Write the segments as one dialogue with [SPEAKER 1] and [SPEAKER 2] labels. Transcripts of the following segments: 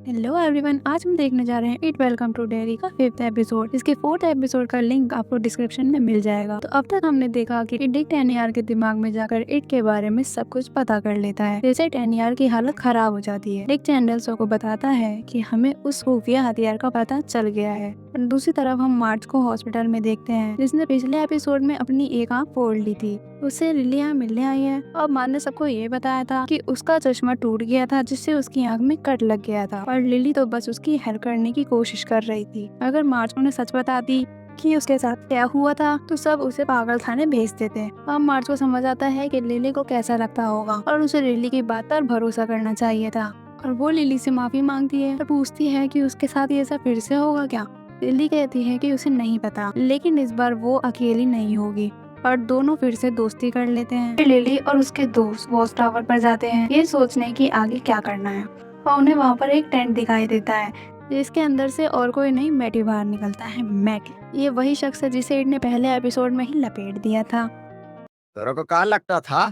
[SPEAKER 1] Hello everyone, आज हम देखने जा रहे हैं इट वेलकम टू डेयरी का 5th एपिसोड। इसके 4th एपिसोड का लिंक आपको डिस्क्रिप्शन में मिल जाएगा। तो अब तक हमने देखा कि डिक टेनियार के दिमाग में जाकर इट के बारे में सब कुछ पता कर लेता है, जैसे टेनियार की हालत खराब हो जाती है। डिक चैंडल्सो को बताता है कि हमें उस खुफिया हथियार का पता चल गया है। और दूसरी तरफ हम मार्ज को हॉस्पिटल में देखते हैं, जिसने पिछले एपिसोड में अपनी एक आँख फोड़ ली थी। उससे लिली यहाँ मिलने आई है और मार्ज ने सबको ये बताया था कि उसका चश्मा टूट गया था, जिससे उसकी आँख में कट लग गया था और लिली तो बस उसकी हेल्प करने की कोशिश कर रही थी। अगर मार्ज उन्हें सच बताती कि उसके साथ क्या हुआ था तो सब उसे पागल खाने भेज देते। अब मार्ज को समझ आता है कि लिली को कैसा लगता होगा और उसे लिली की बात पर भरोसा करना चाहिए था। और वो लिली से माफी मांगती है और पूछती है कि उसके साथ ये सब फिर से होगा क्या। लिली कहती है कि उसे नहीं पता, लेकिन इस बार वो अकेली नहीं होगी और दोनों फिर से दोस्ती कर लेते हैं। फिर लिली और उसके दोस्त वॉच टावर पर जाते हैं, ये सोचने की आगे क्या करना है। और उन्हें वहाँ पर एक टेंट दिखाई देता है, जिसके अंदर से और कोई नहीं मैटी बाहर निकलता है। मैटी ये वही शख्स है जिसे इट ने पहले एपिसोड में ही लपेट दिया था।
[SPEAKER 2] तेरे को कहाँ लगता था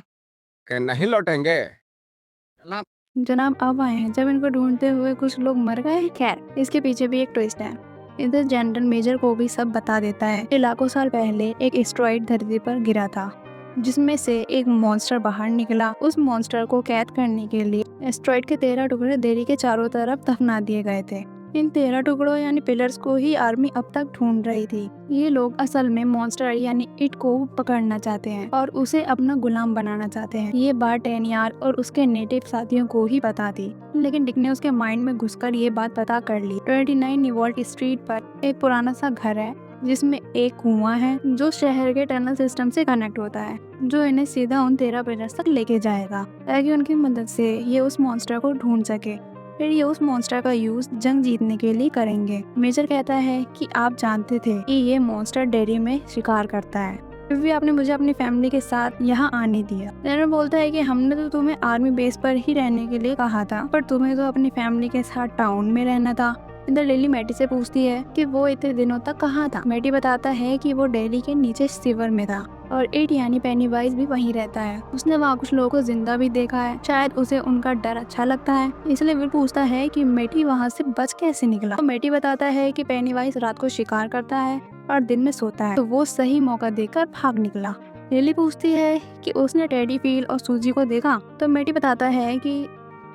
[SPEAKER 2] कि नहीं लौटेंगे? चला।
[SPEAKER 1] जनाब अब आए हैं जब इनको ढूंढते हुए कुछ लोग मर गए। खैर, इसके पीछे भी एक ट्विस्ट है। इधर जनरल मेजर को भी सब बता देता है कि लाखों साल पहले एक एस्टेरॉइड धरती पर गिरा था, जिसमें से एक मॉन्स्टर बाहर निकला। उस मॉन्स्टर को कैद करने के लिए एस्टेरॉइड के 13 टुकड़े देरी के चारों तरफ दफना दिए गए थे। इन 13 टुकड़ों यानी पिलर्स को ही आर्मी अब तक ढूंढ रही थी। ये लोग असल में मॉन्स्टर यानी इट को पकड़ना चाहते हैं और उसे अपना गुलाम बनाना चाहते हैं। ये बात टेनियार और उसके नेटिव साथियों को ही पता थी, लेकिन डिक ने उसके माइंड में घुसकर ये बात पता कर ली। 29 निवॉल्ट स्ट्रीट पर एक पुराना सा घर है, जिसमें एक कुआं है जो शहर के टनल सिस्टम से कनेक्ट होता है, जो इन्हें सीधा उन 13 पिलर्स तक लेके जाएगा, ताकि उनकी मदद से ये उस मॉन्स्टर को ढूंढ सके। फिर ये उस मॉन्स्टर का यूज जंग जीतने के लिए करेंगे। मेजर कहता है कि आप जानते थे कि ये मॉन्स्टर डेयरी में शिकार करता है, फिर भी आपने मुझे अपनी फैमिली के साथ यहाँ आने दिया। जनरल बोलता है कि हमने तो तुम्हें आर्मी बेस पर ही रहने के लिए कहा था, पर तुम्हें तो अपनी फैमिली के साथ टाउन में रहना था। इधर लिली मैटी से पूछती है कि वो इतने दिनों तक कहाँ था। मैटी बताता है कि वो डेयरी के नीचे सीवर में था और इट यानी पेनीवाइज भी वहीं रहता है। उसने वहाँ कुछ लोगों को जिंदा भी देखा है, शायद उसे उनका डर अच्छा लगता है, इसलिए वो पूछता है कि मैटी वहाँ से बच कैसे निकला। तो मैटी बताता है कि पेनीवाइज रात को शिकार करता है और दिन में सोता है, तो वो सही मौका देखकर भाग निकला। लिली पूछती है कि उसने टेडी, फील और सूजी को देखा, तो मैटी बताता है कि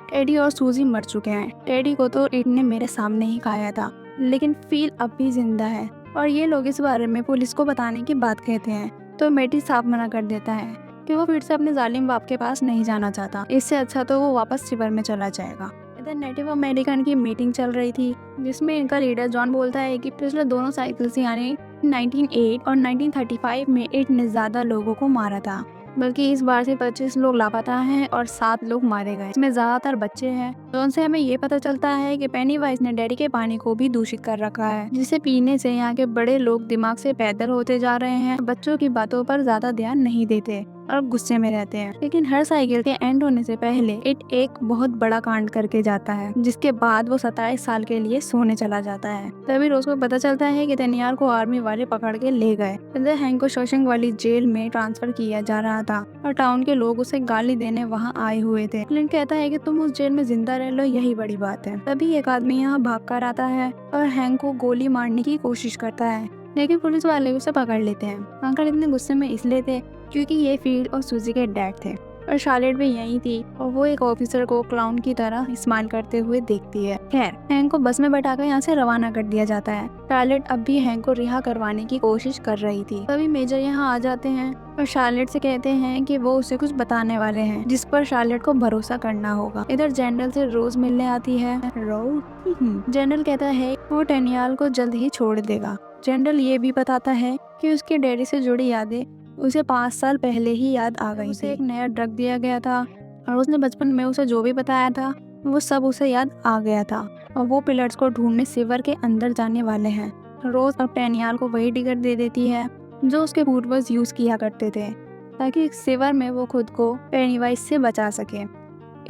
[SPEAKER 1] टेडी और सूजी मर चुके हैं। टेडी को तो इट ने मेरे सामने ही खाया था, लेकिन फील अब भी जिंदा है और ये लोग इस बारे में पुलिस को बताने की बात कहते हैं। तो मैटी साफ मना कर देता है कि वो फिर से अपने जालिम बाप के पास नहीं जाना चाहता, इससे अच्छा तो वो वापस सिवर में चला जाएगा। इधर नेटिव अमेरिकन की मीटिंग चल रही थी, जिसमें इनका लीडर जॉन बोलता है कि पिछले दोनों साइकिल्स यानी 1908 और 1935 में इट ने ज्यादा लोगों को मारा था, बल्कि इस बार से 25 लोग लापता हैं और 7 लोग मारे गए, इसमें ज्यादातर बच्चे हैं। जॉन से हमें ये पता चलता है कि पेनीवाइज ने डेयरी के पानी को भी दूषित कर रखा है, जिसे पीने से यहाँ के बड़े लोग दिमाग से पैदल होते जा रहे हैं, बच्चों की बातों पर ज्यादा ध्यान नहीं देते और गुस्से में रहते हैं। लेकिन हर साइकिल के एंड होने से पहले इट एक बहुत बड़ा कांड करके जाता है, जिसके बाद वो 27 साल के लिए सोने चला जाता है। तभी रोज को पता चलता है कि टेनियार को आर्मी वाले पकड़ के ले गए। इधर हैंक को शोशिंग वाली जेल में ट्रांसफर किया जा रहा था और टाउन के लोग उसे गाली देने वहाँ आए हुए थे। क्लिंट कहता है कि तुम उस जेल में जिंदा रह लो, यही बड़ी बात है। तभी एक आदमी यहाँ भाग कर आता है और हैंक को गोली मारने की कोशिश करता है, लेकिन पुलिस वाले उसे पकड़ लेते हैं। अंकल इतने गुस्से में इसलिए थे क्योंकि ये फील्ड और सूजी के डैड थे और शार्लेट भी यही थी और वो एक ऑफिसर को क्लाउन की तरह इस्तेमाल करते हुए देखती है। खैर, हैंक को बस में बैठाकर यहाँ से रवाना कर दिया जाता है। शार्लेट अब भी हैंक को रिहा करवाने की कोशिश कर रही थी। तभी मेजर यहाँ आ जाते हैं और शार्लेट से कहते हैं कि वो उसे कुछ बताने वाले हैं, जिस पर शार्लेट को भरोसा करना होगा। इधर जनरल से रोज मिलने आती है। रोज जनरल कहता है वो टेनियाल को जल्द ही छोड़ देगा। जनरल ये भी बताता है कि उसके डैडी से जुड़ी यादें उसे 5 साल पहले ही याद आ गई। उसे एक नया ड्रग दिया गया था और उसने बचपन में उसे जो भी बताया था वो सब उसे याद आ गया था और वो पिलर्स को ढूंढने सिवर के अंदर जाने वाले हैं। रोज अब टेनियाल को वही टिकट दे देती है जो उसके पूर्वज यूज किया करते थे, ताकि सिवर में वो खुद को पेनीवाइज से बचा सके।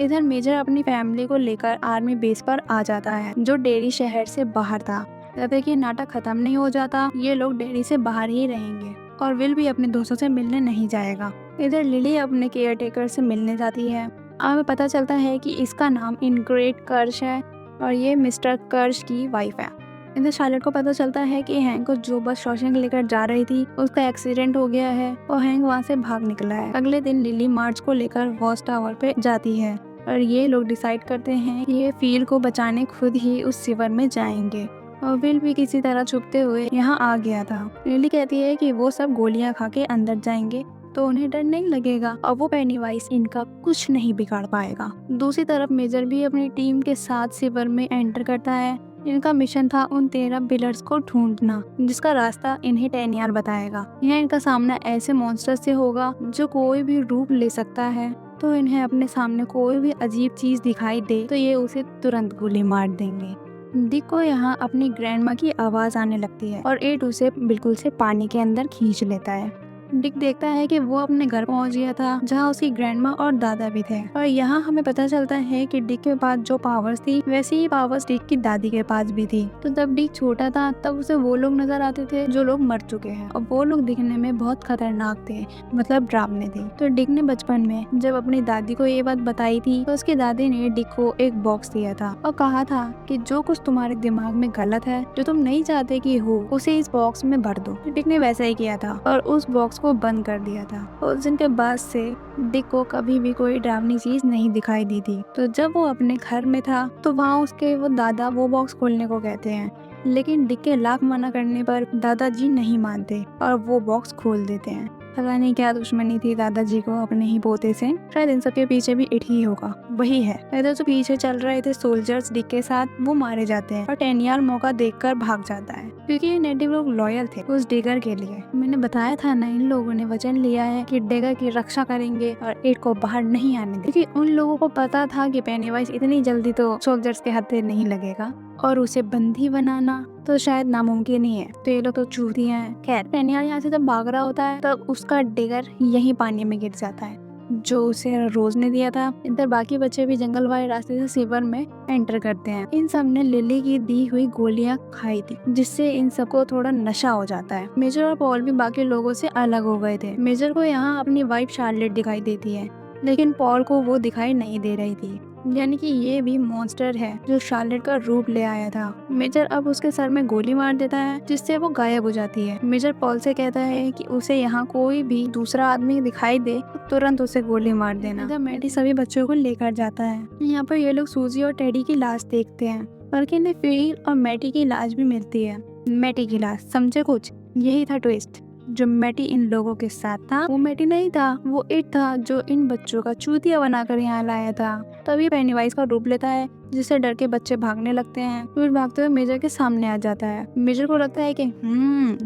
[SPEAKER 1] इधर मेजर अपनी फैमिली को लेकर आर्मी बेस पर आ जाता है, जो डेयरी शहर से बाहर था। जब तक ये नाटक खत्म नहीं हो जाता, ये लोग डेयरी से बाहर ही रहेंगे और विल भी अपने दोस्तों से मिलने नहीं जाएगा। इधर लिली अपने केयर टेकर से मिलने जाती है। हमें पता चलता है कि इसका नाम इनग्रेट कर्श है और ये मिस्टर कर्श की वाइफ है। इधर शार्लेट को पता चलता है कि हैंक को जो बस शॉशैंक लेकर जा रही थी उसका एक्सीडेंट हो गया है और हैंक वहाँ से भाग निकला है। अगले दिन लिली मार्च को लेकर वॉच टावर पे जाती है और ये लोग डिसाइड करते हैं कि ये फील को बचाने खुद ही उस सिवर में जाएंगे और विल भी किसी तरह छुपते हुए यहाँ आ गया था। लिली कहती है कि वो सब गोलियां खा के अंदर जाएंगे तो उन्हें डर नहीं लगेगा और वो पेनीवाइज इनका कुछ नहीं बिगाड़ पाएगा। दूसरी तरफ मेजर भी अपनी टीम के साथ सिवर में एंटर करता है। इनका मिशन था उन 13 पिलर्स को ढूंढना जिसका रास्ता इन्हें टेनियार बताएगा। यहाँ इनका सामना ऐसे मॉन्स्टर से होगा जो कोई भी रूप ले सकता है, तो इन्हें अपने सामने कोई भी अजीब चीज दिखाई दे तो ये उसे तुरंत गोली मार देंगे। डिक को यहाँ अपनी ग्रैंडमा की आवाज आने लगती है और एट उसे बिल्कुल से पानी के अंदर खींच लेता है। डिक देखता है कि वो अपने घर पहुंच गया था जहाँ उसकी ग्रैंडमा और दादा भी थे और यहाँ हमें पता चलता है कि डिक के पास जो पावर्स थी वैसी ही पावर्स डिक की दादी के पास भी थी। तो जब डिक छोटा था तब उसे वो लोग नजर आते थे जो लोग मर चुके हैं और वो लोग दिखने में बहुत खतरनाक थे, मतलब डरावने थे। तो डिक ने बचपन में जब अपनी दादी को ये बात बताई थी तो उसकी दादी ने डिक को एक बॉक्स दिया था और कहा था कि जो कुछ तुम्हारे दिमाग में गलत है, जो तुम नहीं चाहते कि हो, उसे इस बॉक्स में भर दो। डिक ने वैसा ही किया था और उस बॉक्स को बंद कर दिया था। उस दिन के बाद से डिक को कभी भी कोई डरावनी चीज नहीं दिखाई दी थी। तो जब वो अपने घर में था तो वहाँ उसके वो दादा वो बॉक्स खोलने को कहते हैं, लेकिन डिक के लाख मना करने पर दादाजी नहीं मानते और वो बॉक्स खोल देते हैं। पता नहीं क्या दुश्मनी थी दादाजी को अपने ही पोते से, शायद इन सब के पीछे भी इट ही होगा, वही है। इधर जो पीछे चल रहे थे सोल्जर्स डिक के साथ वो मारे जाते हैं और टेनियाल मौका देखकर भाग जाता है क्योंकि ये नेटिव लोग लॉयल थे उस डिगर के लिए। मैंने बताया था ना, इन लोगों ने वचन लिया है कि डिगर की रक्षा करेंगे और एट को बाहर नहीं आने देंगे क्योंकि उन लोगों को पता था कि पेनीवाइज इतनी जल्दी तो सोल्जर्स के हाथ नहीं लगेगा और उसे बंदी बनाना तो शायद नामुमकिन ही है। तो ये लोग तो चूतियां हैं। खैर टेनियाल यहाँ से जब भाग रहा होता है तब उसका डिगर यही पानी में गिर जाता है जो उसे रोज ने दिया था। इधर बाकी बच्चे भी जंगल वाले रास्ते से सिवर में एंटर करते हैं। इन सब ने लिली की दी हुई गोलियां खाई थी जिससे इन सबको थोड़ा नशा हो जाता है। मेजर और पॉल भी बाकी लोगों से अलग हो गए थे। मेजर को यहाँ अपनी वाइफ शार्लेट दिखाई देती है लेकिन पॉल को वो दिखाई नहीं दे रही थी, यानी कि ये भी मॉन्स्टर है जो शार्लेट का रूप ले आया था। मेजर अब उसके सर में गोली मार देता है जिससे वो गायब हो जाती है। मेजर पॉल से कहता है कि उसे यहाँ कोई भी दूसरा आदमी दिखाई दे तो तुरंत उसे गोली मार देना। जब मैटी सभी बच्चों को लेकर जाता है, यहाँ पर ये लोग सूजी और टेडी की लाश देखते हैं, बल्कि इन्हें फिल और मैटी की लाश भी मिलती है। मैटी की लाश, समझे कुछ? यही था ट्विस्ट। जो मैटी इन लोगों के साथ था वो मैटी नहीं था, वो इट था जो इन बच्चों का चूतिया बनाकर यहाँ लाया था। तभी पेनीवाइज का रूप लेता है जिससे डर के बच्चे भागने लगते हैं। फिर भागते हुए मेजर के सामने आ जाता है। मेजर को लगता है कि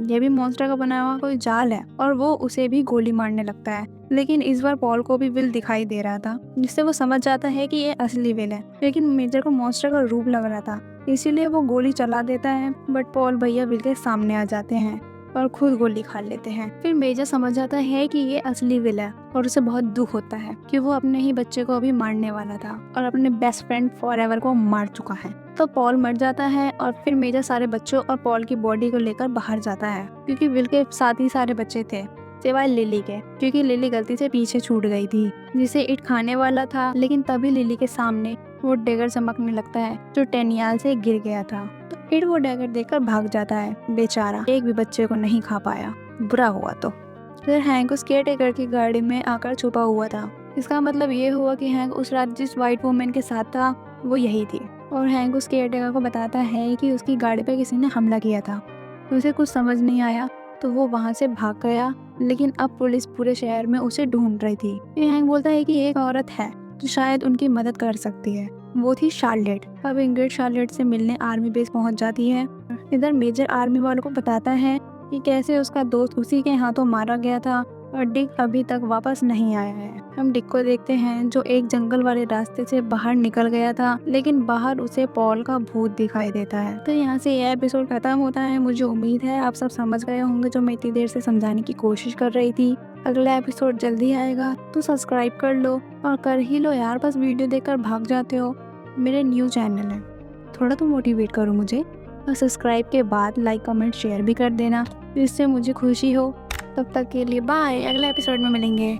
[SPEAKER 1] ये भी मॉन्स्टर का बना हुआ कोई जाल है और वो उसे भी गोली मारने लगता है। लेकिन इस बार पॉल को भी विल दिखाई दे रहा था जिससे वो समझ जाता है कि ये असली विल है, लेकिन मेजर को मॉन्स्टर का रूप लग रहा था इसीलिए वो गोली चला देता है। बट पॉल भैया विल के सामने आ जाते हैं और खुद गोली खा लेते हैं। फिर मेजर समझ जाता है कि ये असली विल है और उसे बहुत दुख होता है कि वो अपने ही बच्चे को अभी मारने वाला था और अपने बेस्ट फ्रेंड फॉरएवर को मार चुका है। तो पॉल मर जाता है और फिर मेजर सारे बच्चों और पॉल की बॉडी को लेकर बाहर जाता है क्योंकि विल के साथ ही सारे बच्चे थे सिवाय लिली के, क्योंकि लिली गलती से पीछे छूट गई थी जिसे इट खाने वाला था। लेकिन तभी लिली के सामने वो डैगर चमकने लगता है जो टेनियाल से गिर गया था। तो इट वो डैगर देखकर भाग जाता है। बेचारा एक भी बच्चे को नहीं खा पाया, बुरा हुआ। तो फिर हैंक उस केयरटेकर की गाड़ी में आकर छुपा हुआ था। इसका मतलब ये हुआ कि हैंक उस रात जिस व्हाइट वुमेन के साथ था वो यही थी और हैंक उस केयरटेकर को बताता है कि उसकी गाड़ी पर किसी ने हमला किया था। उसे कुछ समझ नहीं आया तो वो वहाँ से भाग गया, लेकिन अब पुलिस पूरे शहर में उसे ढूंढ रही थी। हैंक बोलता है कि एक औरत है जो शायद उनकी मदद कर सकती है, वो थी शार्लेट। अब इंग्रिड शार्लेट से मिलने आर्मी बेस पहुंच जाती है। इधर मेजर आर्मी वालों को बताता है कि कैसे उसका दोस्त उसी के हाथों मारा गया था और डिक अभी तक वापस नहीं आया है। हम डिक को देखते हैं जो एक जंगल वाले रास्ते से बाहर निकल गया था, लेकिन बाहर उसे पॉल का भूत दिखाई देता है। तो यहाँ से यह एपिसोड खत्म होता है। मुझे उम्मीद है आप सब समझ गए होंगे जो मैं इतनी देर से समझाने की कोशिश कर रही थी। अगला एपिसोड जल्दी आएगा तो सब्सक्राइब कर लो और कर ही लो यार, बस वीडियो देखकर भाग जाते हो। मेरे न्यू चैनल है, थोड़ा तो मोटिवेट करो मुझे। और सब्सक्राइब के बाद लाइक कमेंट शेयर भी कर देना जिससे मुझे खुशी हो। तब तक के लिए बाय, अगले एपिसोड में मिलेंगे।